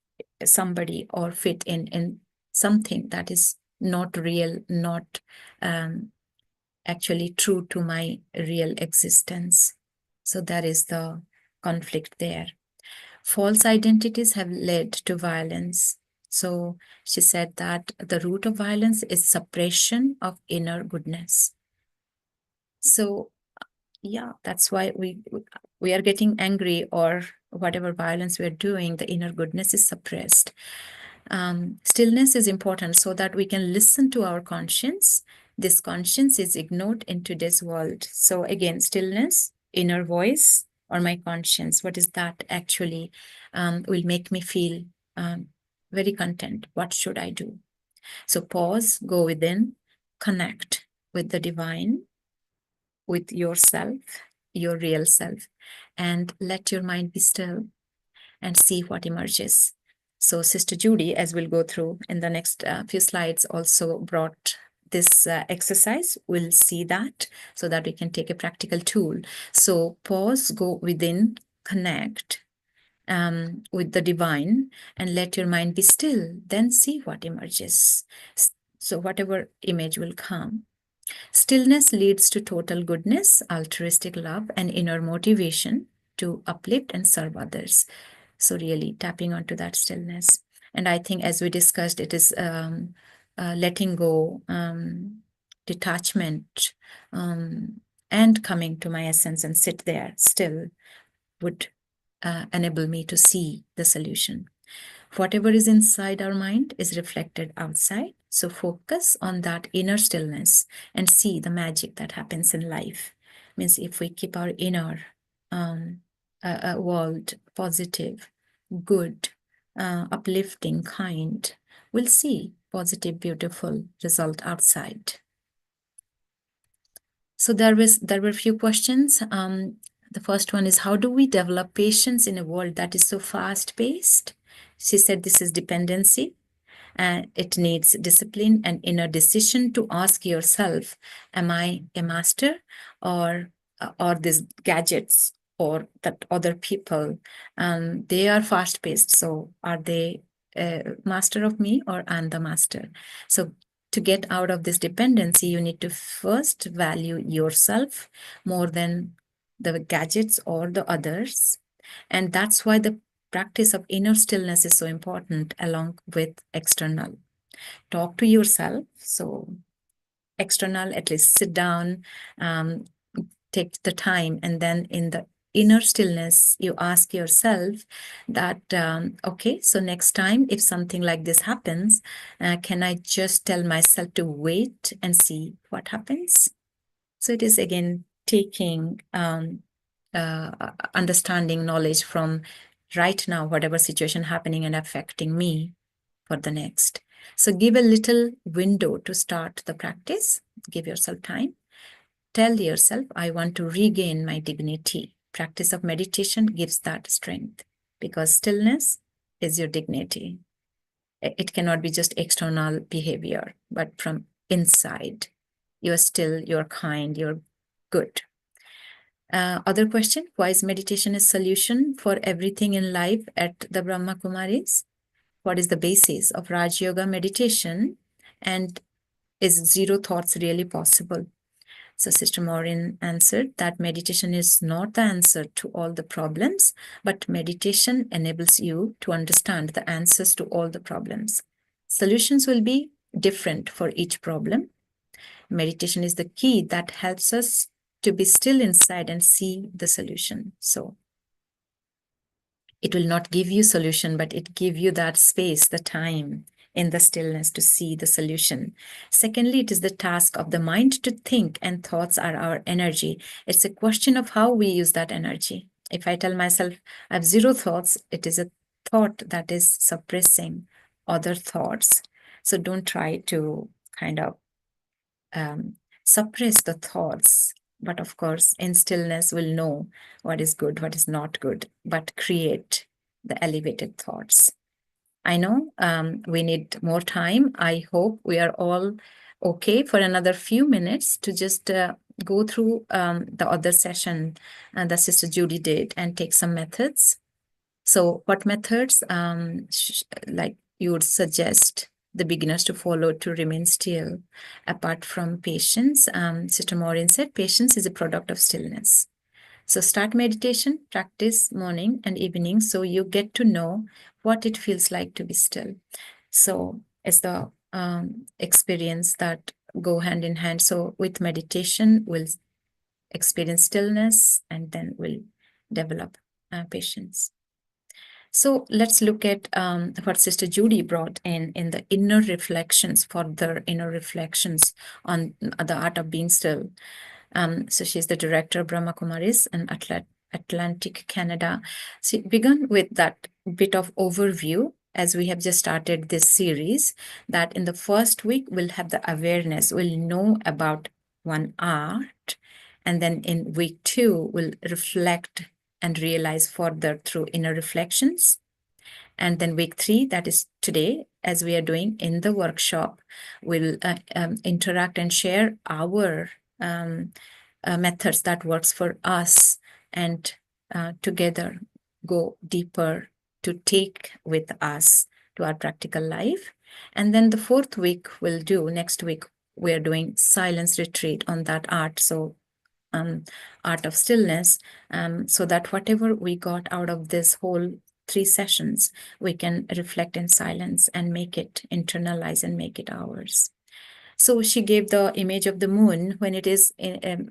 somebody or fit in something that is not real, not actually true to my real existence. So that is the conflict there. False identities have led to violence. So she said that the root of violence is suppression of inner goodness. So yeah, that's why we are getting angry, or whatever violence we're doing, the inner goodness is suppressed. Stillness is important so that we can listen to our conscience. This conscience is ignored in today's world. So again, stillness inner voice or my conscience? What is that actually will make me feel very content? What should I do? So pause, go within, connect with the divine, with yourself, your real self, and let your mind be still and see what emerges. So Sister Judy, as we'll go through in the next few slides, also brought this exercise. We'll see that so that we can take a practical tool. So pause, go within, connect with the divine, and let your mind be still. Then see what emerges. So whatever image will come. Stillness leads to total goodness, altruistic love, and inner motivation to uplift and serve others. So really tapping onto that stillness. And I think as we discussed, it is letting go, detachment, and coming to my essence and sit there still would enable me to see the solution. Whatever is inside our mind is reflected outside. So focus on that inner stillness and see the magic that happens in life. Means if we keep our inner world positive, good, uplifting, kind, we'll see positive, beautiful result outside. So there were a few questions. The first one is, how do we develop patience in a world that is so fast-paced? She said this is dependency. It needs discipline and inner decision to ask yourself, am I a master or these gadgets or that other people, they are fast-paced. So are they a master of me or I'm the master? So to get out of this dependency, you need to first value yourself more than the gadgets or the others. And that's why the practice of inner stillness is so important along with external. Talk to yourself. So external, at least sit down, take the time, and then in the inner stillness, you ask yourself that, okay, so next time if something like this happens, can I just tell myself to wait and see what happens? So it is again taking understanding knowledge from right now, whatever situation happening and affecting me for the next. So give a little window to start the practice. Give yourself time. Tell yourself, I want to regain my dignity. Practice of meditation gives that strength because stillness is your dignity. It cannot be just external behavior, but from inside. You're still, you're kind, you're good. Other question, why is meditation a solution for everything in life at the Brahma Kumaris? What is the basis of Raj Yoga meditation? And is zero thoughts really possible? So Sister Maureen answered that meditation is not the answer to all the problems, but meditation enables you to understand the answers to all the problems. Solutions will be different for each problem. Meditation is the key that helps us to be still inside and see the solution. So it will not give you solution, but it give you that space, the time in the stillness to see the solution. Secondly, it is the task of the mind to think, and thoughts are our energy. It's a question of how we use that energy. If I tell myself I have zero thoughts, it is a thought that is suppressing other thoughts. So don't try to kind of suppress the thoughts. But of course, in stillness, we'll know what is good, what is not good, but create the elevated thoughts. I know we need more time. I hope we are all okay for another few minutes to just go through the other session that Sister Judy did and take some methods. So what methods like you would suggest the beginners to follow to remain still? Apart from patience, Sister Maureen said patience is a product of stillness. So start meditation, practice morning and evening so you get to know what it feels like to be still. So it's the experience that go hand in hand. So with meditation, we'll experience stillness and then we'll develop patience. So let's look at what Sister Judy brought in the inner reflections, further inner reflections on the art of being still. So she's the director of Brahma Kumaris in Atlantic Canada. So begun with that bit of overview as we have just started this series, that in the first week we'll have the awareness, we'll know about one art, and then in week 2 we'll reflect and realize further through inner reflections. And then week 3, that is today, as we are doing in the workshop, we'll interact and share our methods that works for us, and together go deeper to take with us to our practical life. And then the 4th week we'll do, next week, we're doing silence retreat on that art. So art of stillness, so that whatever we got out of this whole 3 sessions, we can reflect in silence and make it internalize and make it ours. So she gave the image of the moon. When it is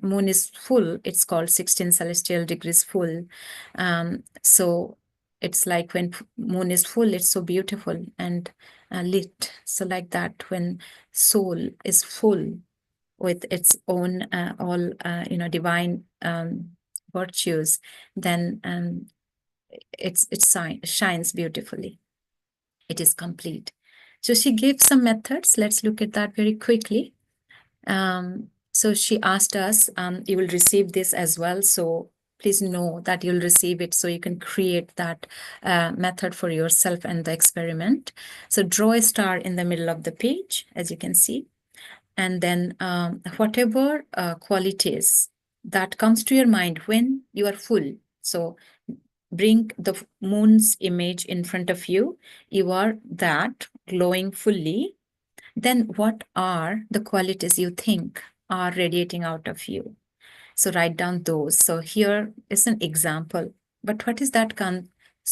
moon is full, it's called 16 celestial degrees full. So it's like when moon is full, it's so beautiful and lit. So like that, when soul is full with its own all divine virtues, then it shines beautifully. It is complete. So she gave some methods. Let's look at that very quickly. So she asked us, you will receive this as well. So please know that you'll receive it so you can create that method for yourself and the experiment. So draw a star in the middle of the page, as you can see. And then whatever qualities that comes to your mind when you are full. So bring the moon's image in front of you. You are that glowing fully. Then what are the qualities you think are radiating out of you? So write down those. So here is an example. But what is that comes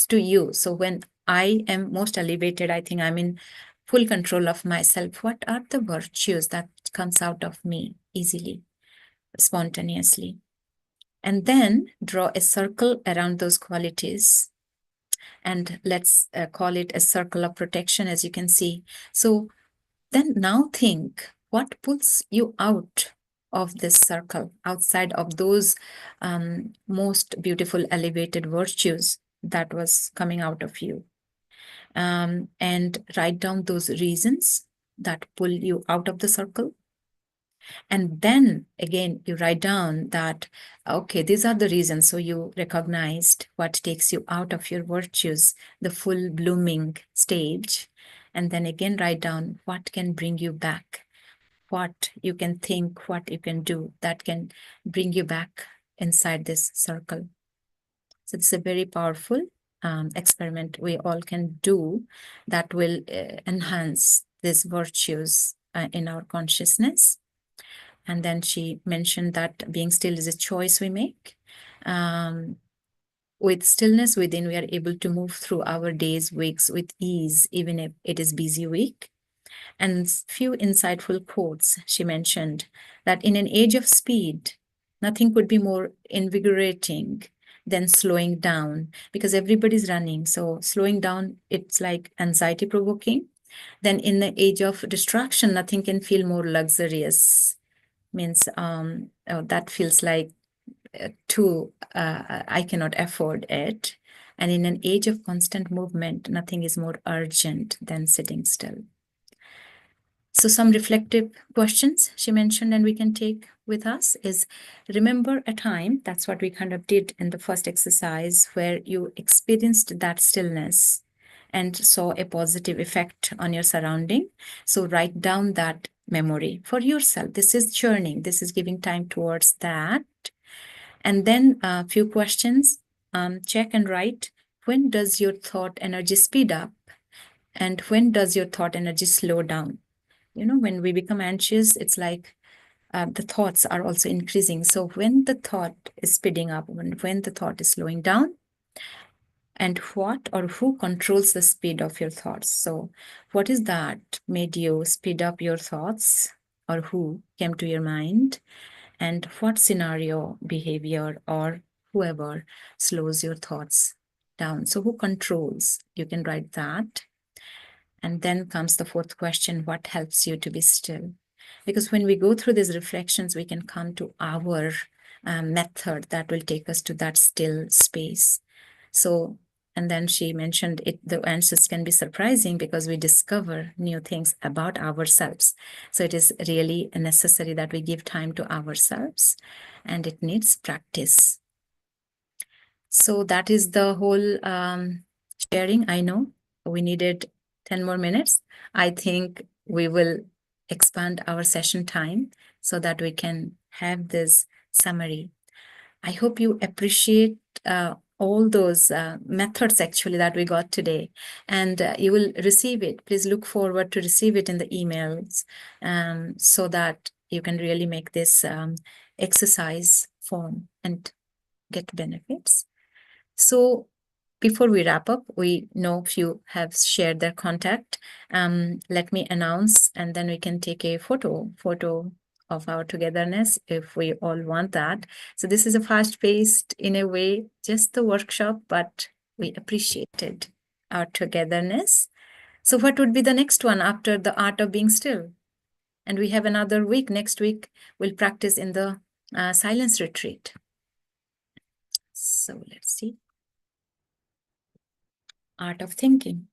to you? So when I am most elevated, I think I'm in full control of myself. What are the virtues that comes out of me easily, spontaneously? And then draw a circle around those qualities. And let's call it a circle of protection, as you can see. So then now think, what pulls you out of this circle, outside of those most beautiful elevated virtues that was coming out of you? And write down those reasons that pull you out of the circle. And then again, you write down that, okay, these are the reasons. So you recognized what takes you out of your virtues, the full blooming stage. And then again, write down what can bring you back, what you can think, what you can do that can bring you back inside this circle. So it's a very powerful experiment we all can do that will enhance these virtues in our consciousness. And then she mentioned that being still is a choice we make. With stillness within, we are able to move through our days, weeks with ease, even if it is busy week. And few insightful quotes she mentioned, that in an age of speed, nothing could be more invigorating than slowing down, because everybody's running. So slowing down, it's like anxiety provoking. Then in the age of distraction, nothing can feel more luxurious. Means that feels like I cannot afford it. And in an age of constant movement, nothing is more urgent than sitting still. So some reflective questions she mentioned and we can take with us is, remember a time, that's what we kind of did in the first exercise, where you experienced that stillness and saw a positive effect on your surrounding. So write down that memory for yourself. This is churning. This is giving time towards that. And then a few questions, check and write. When does your thought energy speed up? And when does your thought energy slow down? You know, when we become anxious, it's like the thoughts are also increasing. So when the thought is speeding up, when the thought is slowing down, and what or who controls the speed of your thoughts? So what is that made you speed up your thoughts, or who came to your mind? And what scenario, behavior, or whoever slows your thoughts down? So who controls? You can write that. And then comes the 4th question, what helps you to be still? Because when we go through these reflections, we can come to our method that will take us to that still space. So, and then she mentioned it, the answers can be surprising because we discover new things about ourselves. So it is really necessary that we give time to ourselves, and it needs practice. So that is the whole sharing. I know we needed 10 more minutes. I think we will expand our session time so that we can have this summary. I hope you appreciate all those methods actually that we got today, and you will receive it. Please look forward to receive it in the emails so that you can really make this exercise form and get benefits. So before we wrap up, we know few have shared their contact. Let me announce, and then we can take a photo of our togetherness if we all want that. So this is a fast-paced, in a way, just the workshop, but we appreciated our togetherness. So what would be the next one after the art of being still? And we have another week. Next week, we'll practice in the silence retreat. So let's see. Art of thinking.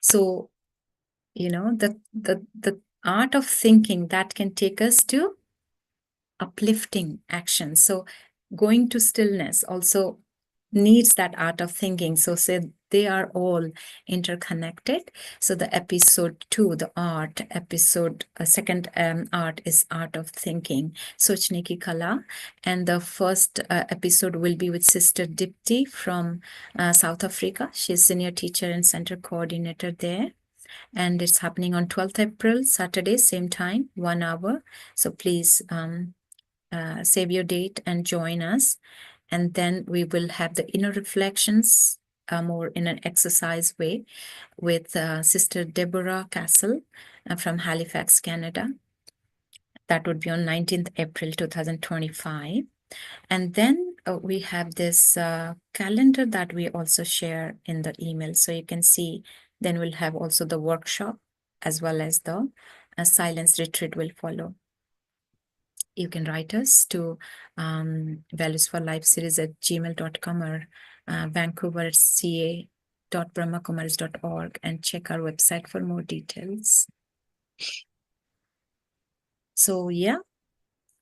So, you know, the art of thinking that can take us to uplifting action. So going to stillness also needs that art of thinking. So say they are all interconnected. So the episode 2, the art episode, second art is art of thinking, Sochne Kala. And the first episode will be with Sister Dipti from South Africa. She's senior teacher and center coordinator there. And it's happening on 12th April, Saturday, same time, 1 hour. So please save your date and join us. And then we will have the inner reflections more in an exercise way with Sister Deborah Castle from Halifax, Canada. That would be on 19th April 2025. And then we have this calendar that we also share in the email. So you can see, then we'll have also the workshop as well as the silence retreat will follow. You can write us to valuesforlifeseries@gmail.com or vancouverca.brahmakumaris.org and check our website for more details. So yeah,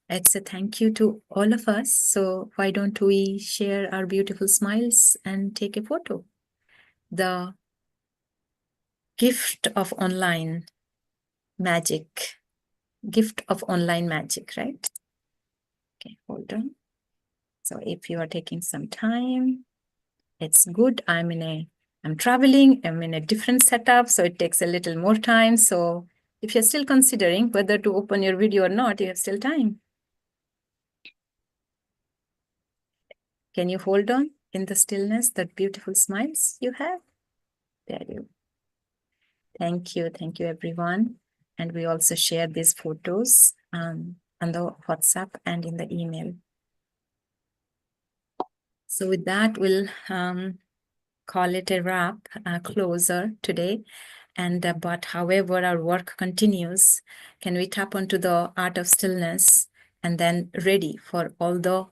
it's a thank you to all of us. So why don't we share our beautiful smiles and take a photo? The gift of online magic. Gift of online magic, right? Okay, hold on. So if you are taking some time, it's good. I'm traveling, I'm in a different setup, so it takes a little more time. So if you're still considering whether to open your video or not, you have still time. Can you hold on in the stillness, that beautiful smiles you have? There you. Thank you everyone. And we also share these photos on the WhatsApp and in the email. So with that, we'll call it a wrap, closer today. And but however our work continues, can we tap onto the art of stillness and then ready for all the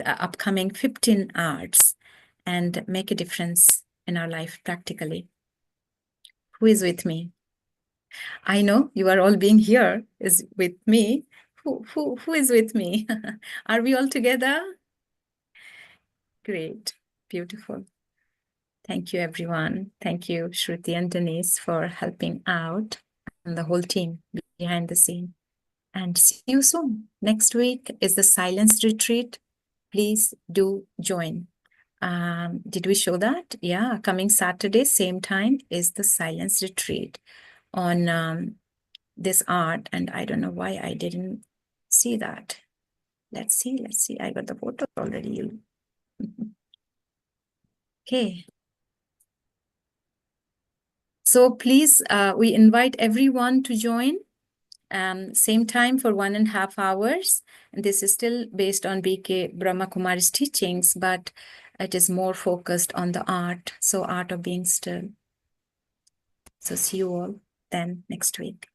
upcoming 15 arts and make a difference in our life practically? Who is with me? I know you are all being here is with me. Who is with me? Are we all together? Great, beautiful. Thank you, everyone. Thank you, Shruti and Denise, for helping out, and the whole team behind the scene. And see you soon. Next week is the silence retreat. Please do join. Did we show that? Yeah, coming Saturday, same time, is the silence retreat on this art. And I don't know why I didn't see that. Let's see. I got the photo already. Okay. So please, we invite everyone to join. Same time for 1.5 hours. And this is still based on BK Brahma Kumaris teachings, but it is more focused on the art. So art of being still. So see you all then next week.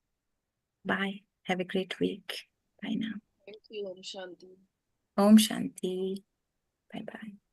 Bye. Have a great week. Bye now. Thank you, Om Shanti. Om Shanti. Bye bye.